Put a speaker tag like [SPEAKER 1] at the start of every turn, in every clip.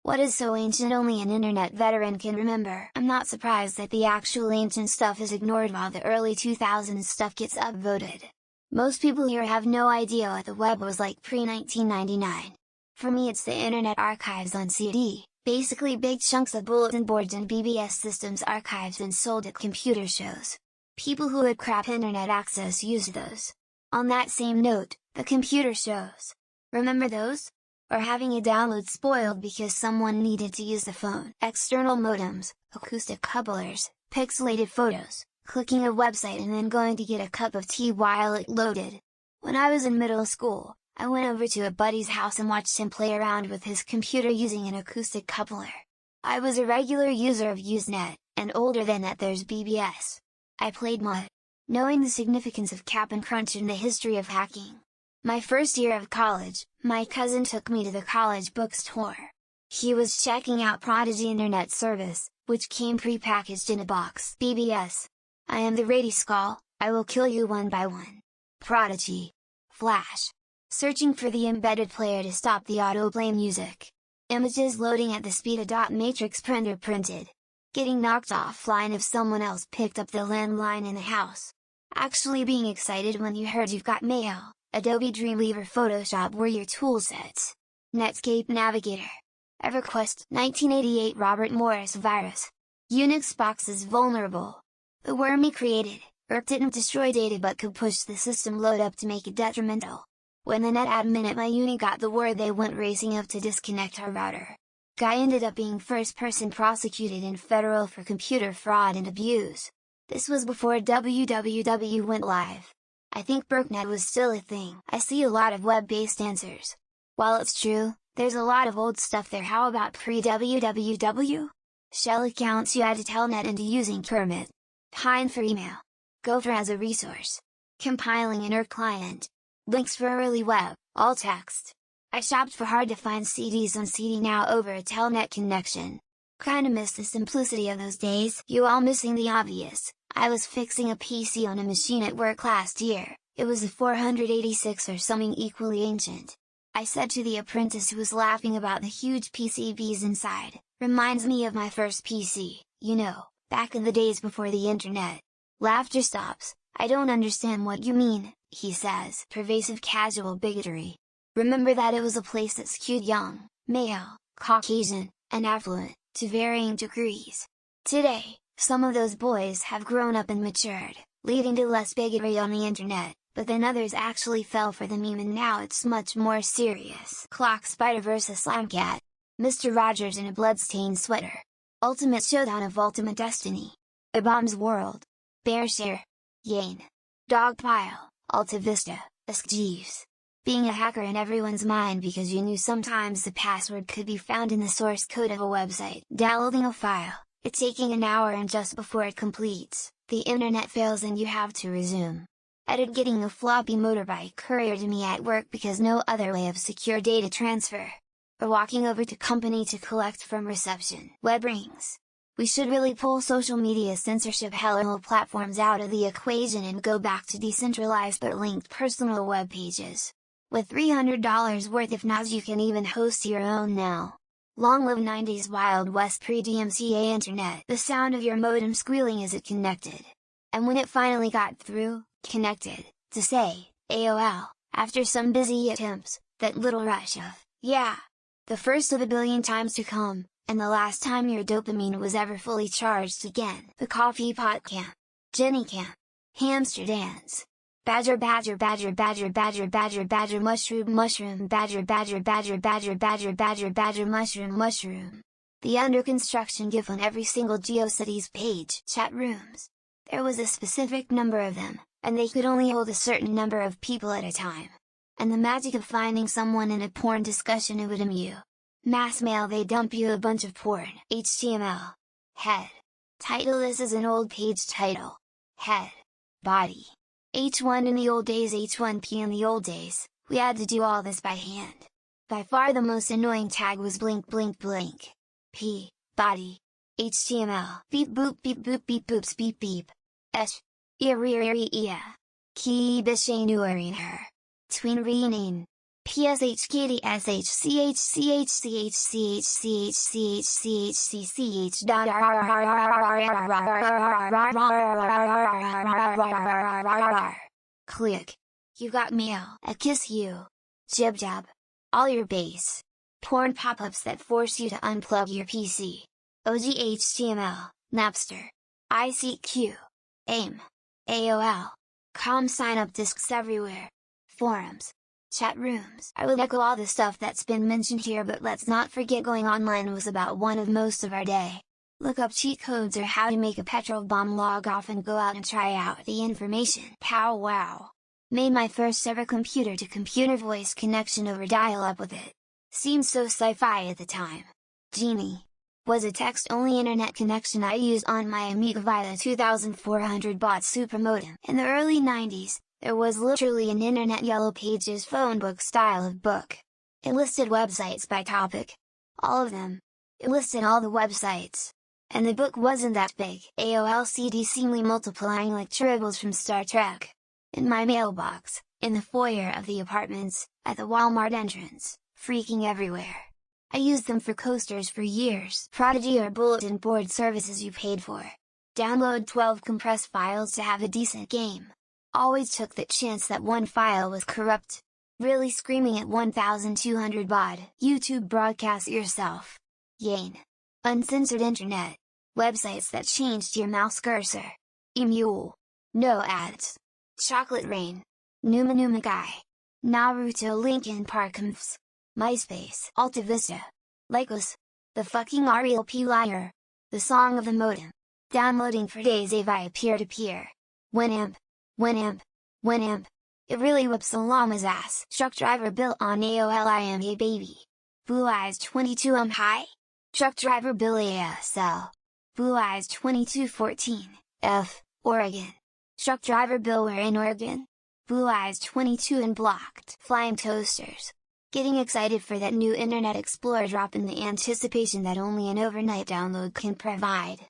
[SPEAKER 1] What is so ancient only an internet veteran can remember? I'm not surprised that the actual ancient stuff is ignored while the early 2000s stuff gets upvoted. Most people here have no idea what the web was like pre-1999. For me it's the Internet Archives on CD, basically big chunks of bulletin boards and BBS systems archived and sold at computer shows. People who had crap internet access used those. On that same note, the computer shows. Remember those? Or having a download spoiled because someone needed to use the phone. External modems, acoustic couplers, pixelated photos, clicking a website and then going to get a cup of tea while it loaded. When I was in middle school, I went over to a buddy's house and watched him play around with his computer using an acoustic coupler. I was a regular user of Usenet, and older than that there's BBS. I played Mud, knowing the significance of Cap and Crunch in the history of hacking. My first year of college, my cousin took me to the college bookstore. He was checking out Prodigy Internet Service, which came pre-packaged in a box. BBS. I am the Radiskull, I will kill you one by one. Prodigy. Flash. Searching for the embedded player to stop the autoplay music. Images loading at the speed a dot matrix printer printed. Getting knocked offline if someone else picked up the landline in the house. Actually being excited when you heard you've got mail. Adobe Dreamweaver Photoshop were your toolsets. Netscape Navigator. EverQuest 1988 Robert Morris virus. Unix boxes vulnerable. The worm he created, ERP didn't destroy data but could push the system load up to make it detrimental. When the net admin at my uni got the word they went racing up to disconnect our router. Guy ended up being first person prosecuted in federal for computer fraud and abuse. This was before www went live. I think BurkNet was still a thing. I see a lot of web-based answers. While it's true, there's a lot of old stuff there. How about pre-www? Shell accounts you had to telnet into using Kermit. Pine for email. Gopher as a resource. Compiling in ERP client. Links for early web, all text. I shopped for hard to find CDs on CD Now over a telnet connection. Kinda miss the simplicity of those days. You all missing the obvious. I was fixing a PC on a machine at work last year, it was a 486 or something equally ancient. I said to the apprentice who was laughing about the huge PCBs inside, reminds me of my first PC, you know, back in the days before the internet. Laughter stops. I don't understand what you mean, he says. Pervasive casual bigotry. Remember that it was a place that skewed young, male, Caucasian, and affluent, to varying degrees. Today, some of those boys have grown up and matured, leading to less bigotry on the internet, but then others actually fell for the meme and now it's much more serious. Clock Spider vs Slimecat. Mr. Rogers in a bloodstained sweater. Ultimate Showdown of Ultimate Destiny. A Bomb's World. Bearshare. Yane. Dogpile, Alta Vista, Ask Jeeves. Being a hacker in everyone's mind because you knew sometimes the password could be found in the source code of a website. Downloading a file. It taking an hour and just before it completes, the internet fails and you have to resume. Edit getting a floppy motorbike courier to me at work because no other way of secure data transfer. Or walking over to company to collect from reception. Web rings. We should really pull social media censorship hellhole platforms out of the equation and go back to decentralized but linked personal web pages. With $300 worth of nods you can even host your own now. Long live 90s Wild West pre-DMCA internet. The sound of your modem squealing as it connected. And when it finally got through, connected, to say, AOL, after some busy attempts, that little rush of, yeah! The first of a billion times to come, and the last time your dopamine was ever fully charged again. The coffee pot camp. Jenny camp. Hamster dance. Badger badger badger badger badger badger badger mushroom mushroom badger badger badger badger badger badger badger mushroom mushroom. The under construction GIF on every single GeoCities page. Chat rooms. There was a specific number of them, and they could only hold a certain number of people at a time. And the magic of finding someone in a porn discussion who would amuse. Mass mail they dump you a bunch of porn. HTML. Head. Title this is an old page title. Head. Body. H1 in the old days H1P in the old days, we had to do all this by hand. By far the most annoying tag was blink blink blink. P. Body. HTML. Beep boop beep boop beep boops beep beep. Esh. Ear. Key bishanuarin her. Tween reenin. Click. You got mail. A kiss you. Jib jab. All your base. Porn pop-ups that force you to unplug your PC. OG HTML, Napster, ICQ, AIM, AOL, sign-up disks everywhere, forums, chat rooms. I will echo all the stuff that's been mentioned here, but let's not forget going online was about one of most of our day. Look up cheat codes or how to make a petrol bomb, log off and go out and try out the information. Pow wow! Made my first ever computer-to-computer voice connection over dial-up with it. Seemed so sci-fi at the time. Genie was a text-only internet connection I used on my Amiga via the 2400 baud super modem. In the early 90s, there was literally an internet Yellow Pages phone book style of book. It listed websites by topic. All of them. It listed all the websites. And the book wasn't that big. AOL CD seemingly multiplying like tribbles from Star Trek. In my mailbox, in the foyer of the apartments, at the Walmart entrance, freaking everywhere. I used them for coasters for years. Prodigy or bulletin board services you paid for. Download 12 compressed files to have a decent game. Always took the chance that one file was corrupt. Really screaming at 1200 baud. YouTube broadcast yourself. Yane. Uncensored internet. Websites that changed your mouse cursor. Emule. No ads. Chocolate Rain. Numa Numa Guy. Naruto Linkin Park Mfs. MySpace. Alta Vista. Lycos. The fucking RLP liar. The song of the modem. Downloading for days via peer-to-peer. Winamp. Winamp. Winamp. It really whips a llama's ass. Truck driver Bill on AOL I am a baby. Blue Eyes 22 I'm high. Truck driver Bill ASL. Blue Eyes 2214, F, Oregon. Truck driver Bill we're in Oregon. Blue Eyes 22 and blocked. Flying toasters. Getting excited for that new Internet Explorer drop in the anticipation that only an overnight download can provide.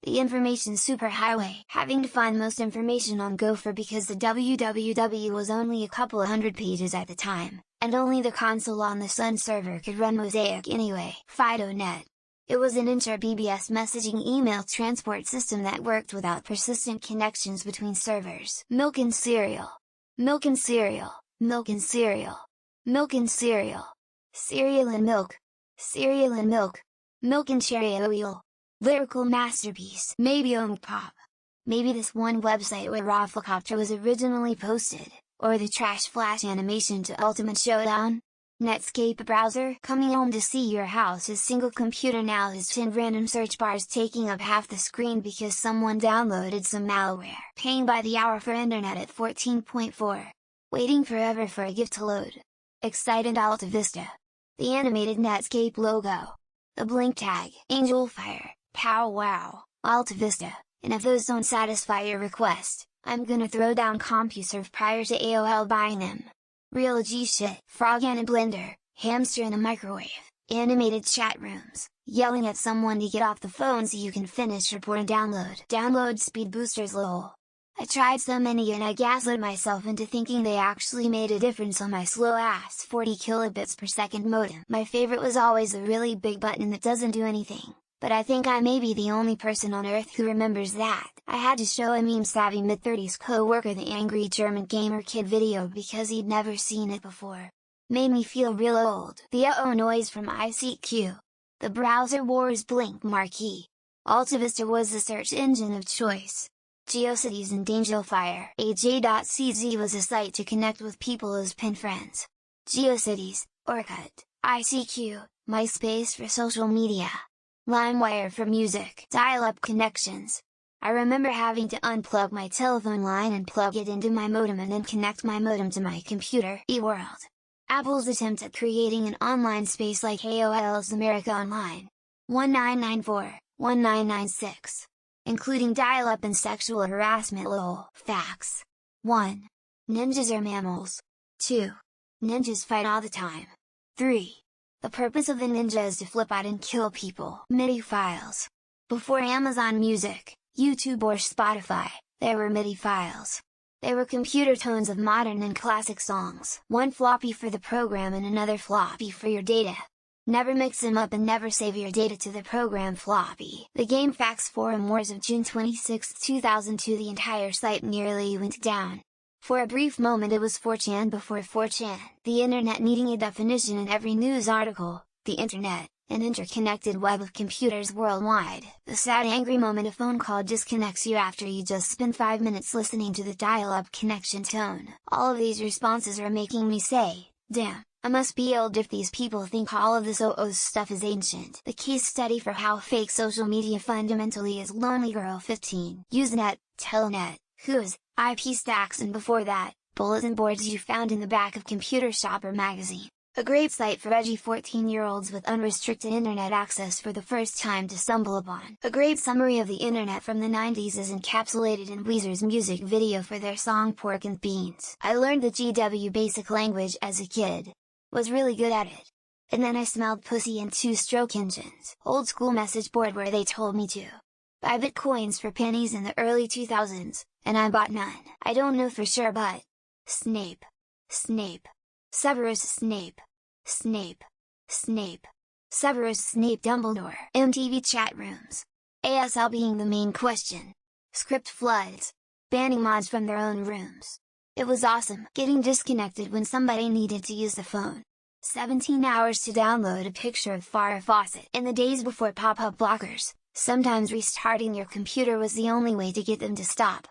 [SPEAKER 1] The information superhighway, having to find most information on Gopher because the www was only a couple of hundred pages at the time, and only the console on the Sun server could run Mosaic anyway. FidoNet. It was an inter-BBS messaging email transport system that worked without persistent connections between servers. Milk and cereal. Milk and cereal. Milk and cereal. Milk and cereal. Cereal and milk. Cereal and milk. Milk and cherry oil. Lyrical masterpiece. Maybe Pop. Maybe this one website where Rafflecopter was originally posted, or the Trash Flash animation to Ultimate Showdown? Netscape browser. Coming home to see your house's single computer now has 10 random search bars taking up half the screen because someone downloaded some malware. Paying by the hour for internet at 14.4. Waiting forever for a gift to load. Excited Alta Vista. The animated Netscape logo. The blink tag. Angelfire. Pow wow. Alta Vista. And if those don't satisfy your request, I'm gonna throw down CompuServe prior to AOL buying them. Real G shit. Frog and a blender, hamster in a microwave, animated chat rooms, yelling at someone to get off the phone so you can finish report and download. Download speed boosters lol. I tried so many and I gaslit myself into thinking they actually made a difference on my slow ass 40 kilobits per second modem. My favorite was always the really big button that doesn't do anything. But I think I may be the only person on earth who remembers that. I had to show a meme-savvy mid-30s co-worker the angry German gamer kid video because he'd never seen it before. Made me feel real old. The uh-oh noise from ICQ. The browser wars blink marquee. Alta Vista was the search engine of choice. GeoCities and Angelfire. AJ.cz was a site to connect with people as pen friends. GeoCities, Orkut, ICQ, MySpace for social media. LimeWire for music. Dial-up connections. I remember having to unplug my telephone line and plug it into my modem and then connect my modem to my computer. eWorld. Apple's attempt at creating an online space like AOL's America Online. 1994, 1996. Including dial-up and sexual harassment lol. Facts. 1. Ninjas are mammals. 2. Ninjas fight all the time. 3. The purpose of the ninja is to flip out and kill people. MIDI files. Before Amazon Music, YouTube or Spotify, there were MIDI files. They were computer tones of modern and classic songs. One floppy for the program and another floppy for your data. Never mix them up and never save your data to the program floppy. The GameFAQs forum wars of June 26, 2002. The entire site nearly went down. For a brief moment it was 4chan before 4chan. The internet needing a definition in every news article. The internet, an interconnected web of computers worldwide. The sad angry moment a phone call disconnects you after you just spent 5 minutes listening to the dial-up connection tone. All of these responses are making me say, damn, I must be old if these people think all of this stuff is ancient. The case study for how fake social media fundamentally is Lonely Girl 15. Usenet, Telnet, Whois, IP stacks, and before that, bulletin boards you found in the back of Computer Shopper magazine. A great site for edgy 14-year-olds with unrestricted internet access for the first time to stumble upon. A great summary of the internet from the 90s is encapsulated in Weezer's music video for their song Pork and Beans. I learned the GW basic language as a kid. Was really good at it. And then I smelled pussy and two-stroke engines. Old school message board where they told me to buy bitcoins for pennies in the early 2000s, and I bought none. I don't know for sure, but Snape. Severus Snape. Severus Snape Dumbledore. MTV chat rooms. ASL being the main question. Script floods. Banning mods from their own rooms. It was awesome. Getting disconnected when somebody needed to use the phone. 17 hours to download a picture of Farrah Fawcett. In the days before pop-up blockers, sometimes restarting your computer was the only way to get them to stop.